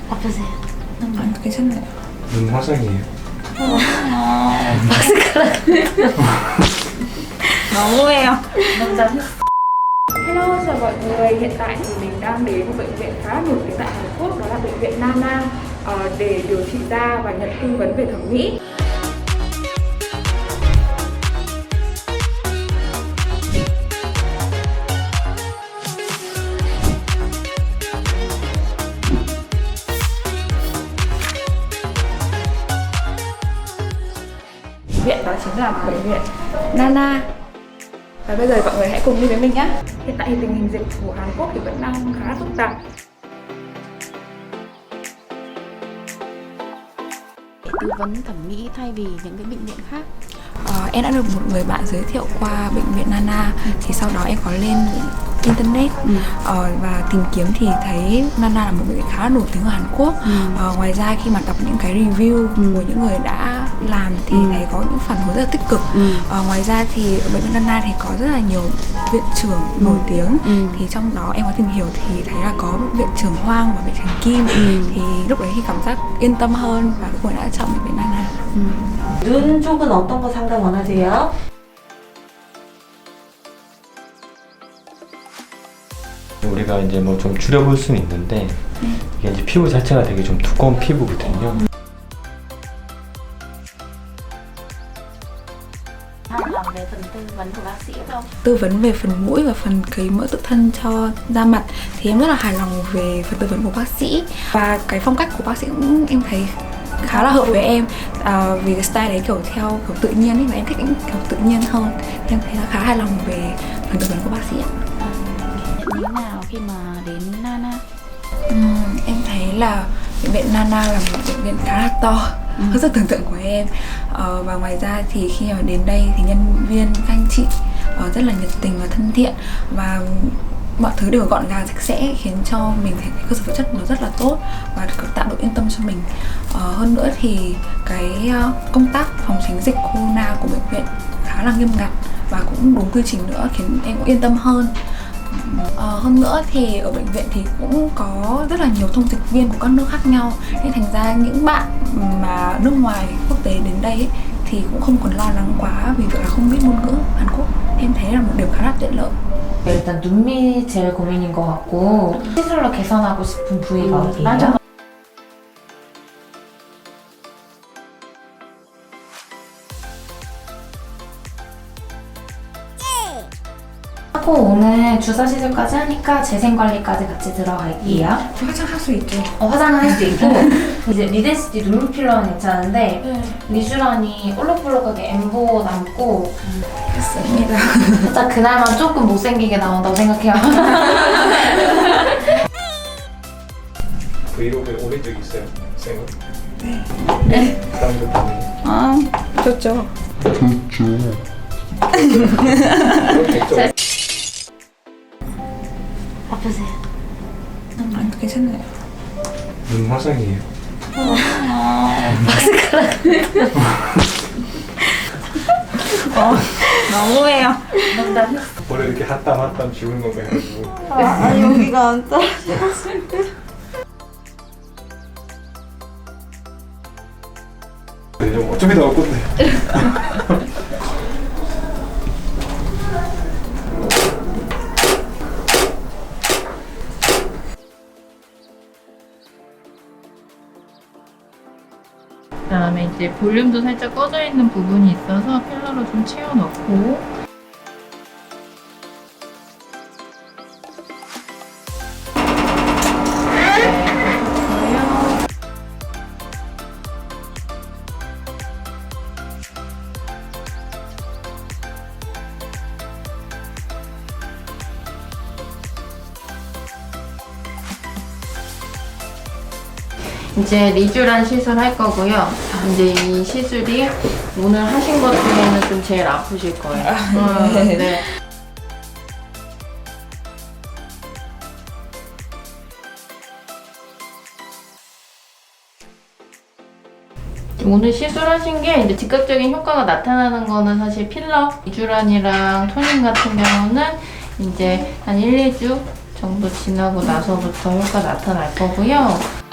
아프세요? 안 괜찮나요? 눈 화상이에요. 너무해요. Hello, chào mọi người. Hiện tại thì mình đang đến một bệnh viện khá nổi tiếng tại Hàn Quốc, đó là bệnh viện Nana, để điều trị da và nhận tư vấn về thẩm mỹ. Viện đó chính là bệnh viện Nana. Và bây giờ mọi người hãy cùng đi với mình nhé. Hiện tại thì tình hình dịch của Hàn Quốc thì vẫn đang khá phức tạp. Tư vấn thẩm mỹ thay vì những cái bệnh viện khác. Em đã được một người bạn giới thiệu qua bệnh viện Nana, thì sau đó em có lên internet và tìm kiếm thì thấy Nana là một bệnh viện khá nổi tiếng ở Hàn Quốc. Ngoài ra khi mà đọc những cái review của những người đã làm thì thấy có những phản hồi rất là tích cực. Ngoài ra thì ở bệnh viện Nana thì có rất là nhiều viện trưởng nổi tiếng, thì trong đó em có tìm hiểu thì thấy là có viện trưởng Hoang và viện trưởng Kim. Thì lúc đấy thì cảm giác yên tâm hơn và cuối cùng đã chọn bệnh viện Nana. 눈 쪽은 어떤 거 상담 원하세요? 우리가 이제 뭐 좀 줄여볼 수는 있는데 이게 이제 피부 자체가 되게 좀 두꺼운 피부거든요. Làm về phần tư vấn của bác sĩ không? Tư vấn về phần mũi và phần cấy mỡ tự thân cho da mặt thì em rất là hài lòng về phần tư vấn của bác sĩ, và cái phong cách của bác sĩ cũng em thấy khá là hợp với em, vì cái style đấy kiểu theo kiểu tự nhiên ấy, và em thích những kiểu tự nhiên hơn. Em thấy là khá hài lòng về phần tư vấn của bác sĩ ạ. Nhận như nào khi mà đến Nana? Em thấy là bệnh viện Nana là một bệnh viện khá là to, hơn rất tưởng tượng của em. Và ngoài ra thì khi mà đến đây thì nhân viên các anh chị rất là nhiệt tình và thân thiện, và mọi thứ đều gọn gàng sạch sẽ, khiến cho mình thấy cái cơ sở vật chất nó rất là tốt và tạo độ yên tâm cho mình. Hơn nữa thì cái công tác phòng tránh dịch corona của bệnh viện khá là nghiêm ngặt và cũng đúng quy trình nữa, khiến em cũng yên tâm hơn. Hơn nữa thì ở bệnh viện thì cũng có rất là nhiều thông dịch viên của các nước khác nhau, nên thành ra những bạn mà nước ngoài quốc tế đến đây ấy, thì cũng không còn lo lắng quá vì việc là không biết ngôn ngữ Hàn Quốc. Em thấy là một điểm khá là tiện lợi. 일단 눈밑 제일 고민인 것 같고 시술로 개선하고 싶은 부위가 어디예요? 하고 오늘 주사 시술까지 하니까 재생 관리까지 같이 들어갈게요. 화장할 수 있죠. 화장은 할 수 있고 이제 리데시티 눈물 필러는 괜찮은데 리쥬란이 올록볼록하게 엠보 남고 됐습니다. 살짝 그날만 조금 못생기게 나온다고 생각해요. 브이로그에 올린 적 있어요? 쌤은? 네. 다른 것 때문에? 좋죠. 아프세요? 안 괜찮나요? 눈 화상이에요. 너무해요. 원래 이렇게 핫땀 지우는 거 해가지고. 여기가 안 떨어져. 좀 어차피 나올 건데. 그다음에 이제 볼륨도 살짝 꺼져 있는 부분이 있어서 필러로 좀 채워넣고 이제 리쥬란 시술 할 거고요. 이제 이 시술이 오늘 하신 것 중에는 좀 제일 아프실 거예요. 네. 오늘 시술하신 게 이제 즉각적인 효과가 나타나는 거는 사실 필러, 리쥬란이랑 토닝 같은 경우는 이제 한 1, 2주 정도 지나고 나서부터 효과 나타날 거고요.